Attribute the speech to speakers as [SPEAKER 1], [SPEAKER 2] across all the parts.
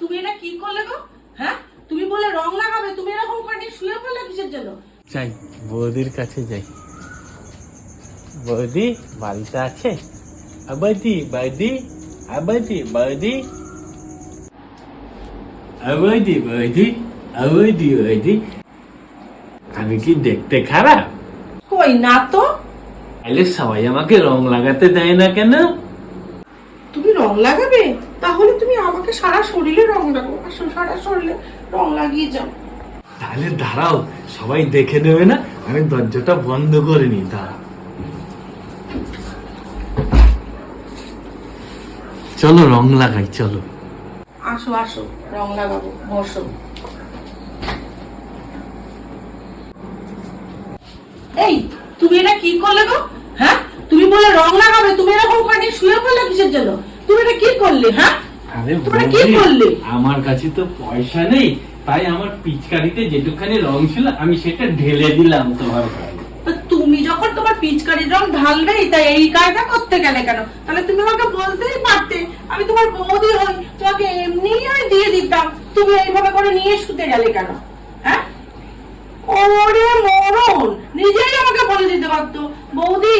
[SPEAKER 1] তুমি এটা কি করলে গো? হ্যাঁ, তুমি বলে রং লাগাবে, তুমি এরকম করে নিয়ে শুয়ে পড়লে কিসের জন্য?
[SPEAKER 2] যাই বৌদির কাছে যাই। বৌদি বাড়িতে আছে? বৌদি বৌদি বৌদি বৌদি বৌদি বৌদি বৌদি বৌদি, আমি কি দেখতে খারাপ?
[SPEAKER 1] কই না তো।
[SPEAKER 2] তাহলে সবাই আমাকে রং লাগাতে দেয় না কেন?
[SPEAKER 1] তুমি রং লাগাবে? তাহলে তুমি আমাকে সারা শরীরে রং লাগাও, সারা শরীরে রং লাগিয়ে যাও।
[SPEAKER 2] তাহলে দাঁড়াও, সবাই দেখে নেবে না, আমি দরজাটা বন্ধ করে নি। দাঁড়াও, চলো রং লাগাই, চলো।
[SPEAKER 1] আসো আসো, রং লাগাবো, বসো। এই তুমি এটা কি করলে গো? হ্যাঁ, তুমি বলে রং লাগাবে, তুমি এরকম করে নিয়ে শুয়ে পড়লে কিসের জন্য? তুমি এটা কি করলে? হ্যাঁ,
[SPEAKER 2] আরে
[SPEAKER 1] তুমি কি
[SPEAKER 2] বৌদি,
[SPEAKER 1] করলে?
[SPEAKER 2] আমার কাছে তো পয়সা নেই, তাই আমার পিচকারিতে যেটুকখানি রং ছিল আমি সেটা ঢেলে দিলাম তোমার গায়ে।
[SPEAKER 1] তুমি যখন তোমার পিচকারির রং ঢালবেই, তাই এই কাজটা করতে গেলে কেন? তাহলে তুমি আমাকে বলতেই পারতে, আমি তোমার বৌদি হই, তোমাকে এমনিই আমি দিয়ে দিতাম। তুমি এইভাবে করে নিয়ে শুতে গেলে কেন? হ্যাঁ, ওরে মরণ, নিজেই আমাকে বলে দিতে পারতো, বৌদি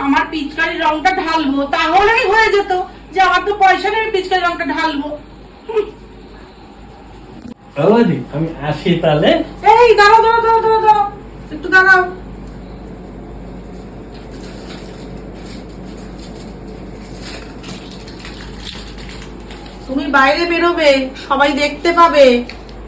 [SPEAKER 1] আমার পিচকারির রংটা ঢালবো, তাহলেই হয়ে যেত যে আমার তো পয়সা নেই, পিচকারির রংটা ঢালবো।
[SPEAKER 2] বৌদি আমি আসি তাহলে।
[SPEAKER 1] এই দাঁড়াও দাঁড়াও দাঁড়াও দাঁড়াও দাঁড়াও, একটু দাঁড়াও। তুমি বাইরে বেরোবে, সবাই দেখতে পাবে,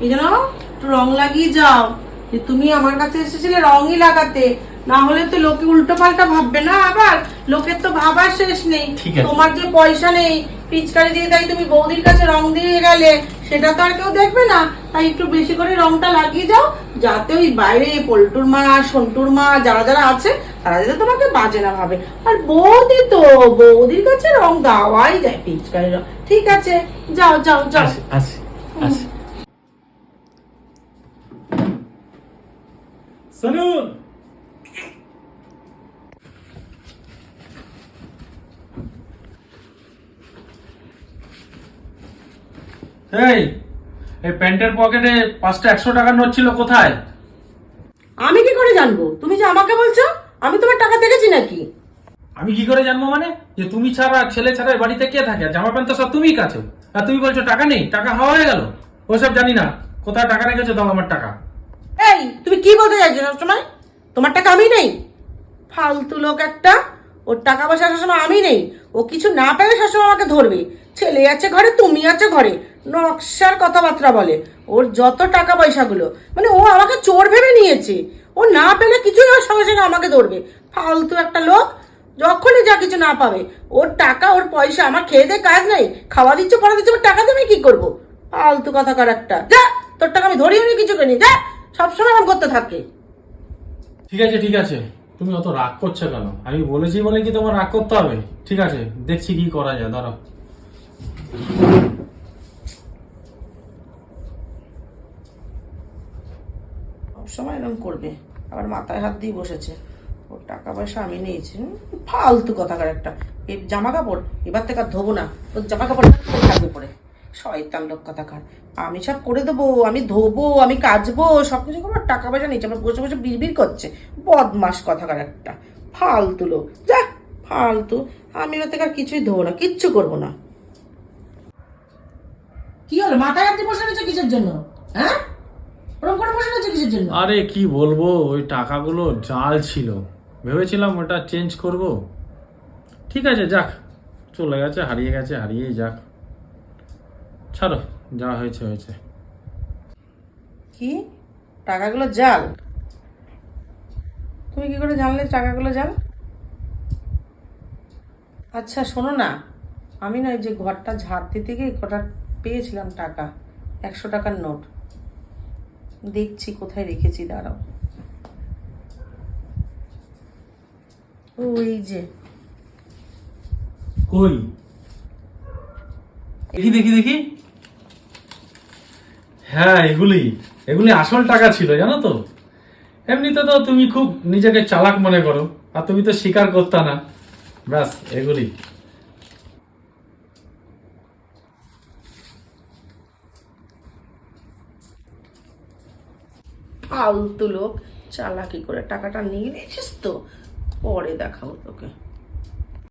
[SPEAKER 1] এই জন্য একটু রং লাগিয়ে যাও। যে তুমি আমার কাছে এসেছিলে রঙই লাগাতে, না হলে তো লোকে উল্টো পাল্টা ভাববে না। আবার লোকের তো ভাবার শেষ নেই।
[SPEAKER 2] ঠিক আছে।
[SPEAKER 1] তোমার যে পয়সা নেই পিচকারি দিয়ে, তাই তুমি বৌদির কাছে রং দিয়ে গেলে, সেটা তো আর কেউ দেখবে না। তাই একটু বেশি করে রংটা লাগিয়ে যাও, যাতে ওই বাইরে পল্টুর মা, সন্টুর মা, যারা যারা আছে তারা যাতে তোমাকে বাজে না ভাবে। আর বৌদি তো, বৌদির কাছে রং দেওয়াই যায় পিচকারি রং। ঠিক আছে, যাও যাও যাও।
[SPEAKER 2] আসি আসি আসি। শুনুন, এই প্যান্টের পকেটে 5টা 100 টাকার নোট ছিল, কোথায়?
[SPEAKER 1] আমি কি করে জানবো? তুমি যে আমাকে বলছো, আমি তোমার টাকা দেখেছি নাকি?
[SPEAKER 2] আমি কি করে জানবো মানে? যে তুমি ছাড়া, ছেলে ছাড়া এই বাড়িতে কে থাকে? জামা প্যান্ট তো সব তুমিই কাছো, আর তুমি বলছো টাকা নেই, টাকা হাওয়া হয়ে গেল। ওসব জানি না, কোথায় টাকা রেখেছো, দাও আমার টাকা।
[SPEAKER 1] এই তুমি কি বলতে চাইছো সবসময়? তোমার টাকা আমি নেই? ফালতু লোক একটা। ওর টাকা পয়সা সবসময় আমি নেই। ও কিছু না পেলে সবসময় আমাকে ধরবে। ছেলে আছে ঘরে, তুমি আছে ঘরে, নকশার কথাবার্তা বলে। ওর যত টাকা পয়সাগুলো, মানে ও আমাকে চোর ভেবে নিয়েছে। ও না পেলে কিছুই, ওর সঙ্গে সঙ্গে আমাকে ধরবে। ফালতু একটা লোক। যখনই যা কিছু না পাবে, ওর টাকা, ওর পয়সা, আমার খেয়ে দিয়ে কাজ নেই, খাওয়া দিচ্ছে, পড়া দিচ্ছে, ওর টাকা দেবে কি করবো? ফালতু কথাকার একটা। যা, তোর টাকা আমি ধরিও নি, কিছু করিনি, যা। সবসময় এরকম করতে থাকে।
[SPEAKER 2] ঠিক আছে ঠিক আছে, তুমি অত রাগ করছো কেন? আমি বলেছি বলে কি তোমার রাগ করতে হবে? ঠিক আছে, দেখছি কি করা যায়, দাঁড়াও।
[SPEAKER 1] সবসময় এরকম করবে, আবার মাথায় হাত দিয়ে বসেছে। ওর টাকা পয়সা আমি নিয়েছি। ফালতু কথাকার একটা। এই জামা কাপড় এবার থেকে আর ধোবো না। তোর জামা কাপড় থাকবে পরে। শয়তান লোক কথাকার। আমি সব করে দেবো, আমি ধোবো, আমি কাচবো, সবকিছু করবো, টাকা পয়সা নিচ্ছে, আমার বসে বসে বিড়বিড় করছে। বদমাস কথাকার একটা। ফালতু লোক, যা। ফালতু। আমি এবার থেকে আর কিছুই ধোবো না, কিচ্ছু করবো না। কি হলো, মাথায় হাত দিয়ে বসে রয়েছে কিসের জন্য? হ্যাঁ, ওরকম করে বসে রয়েছে কিসের জন্য?
[SPEAKER 2] আরে কি বলবো, ওই টাকাগুলো জাল ছিল, ভেবেছিলাম ওটা চেঞ্জ করব। ঠিক আছে, যাক, চলে গেছে, হারিয়ে গেছে, হারিয়েই যাক, ছাড়ো, যা হয়েছে হয়েছে।
[SPEAKER 1] কি? টাকাগুলো জাল? তুমি কি করে জানলে টাকাগুলো জাল? আচ্ছা শোনো না, আমি না, যে ঘরটা ঝাড় দিতে গিয়ে কটা পেয়েছিলাম টাকা, 100 টাকার নোট। দেখছি কোথায় রেখেছি, দাঁড়াও। ও এই যে।
[SPEAKER 2] কই দেখি দেখি দেখি। হ্যাঁ, এগুলি এগুলি আসল টাকা ছিল, জানো তো। এমনিতে তো তুমি খুব নিজেকে চালাক মনে করো, আর তুমি তো স্বীকার করতে না। ব্যাস, এগুলি।
[SPEAKER 1] ফালতু লোক, চালাকি করে টাকাটা নিয়ে নিয়েছিস তো, পরে দেখাবো তোকে।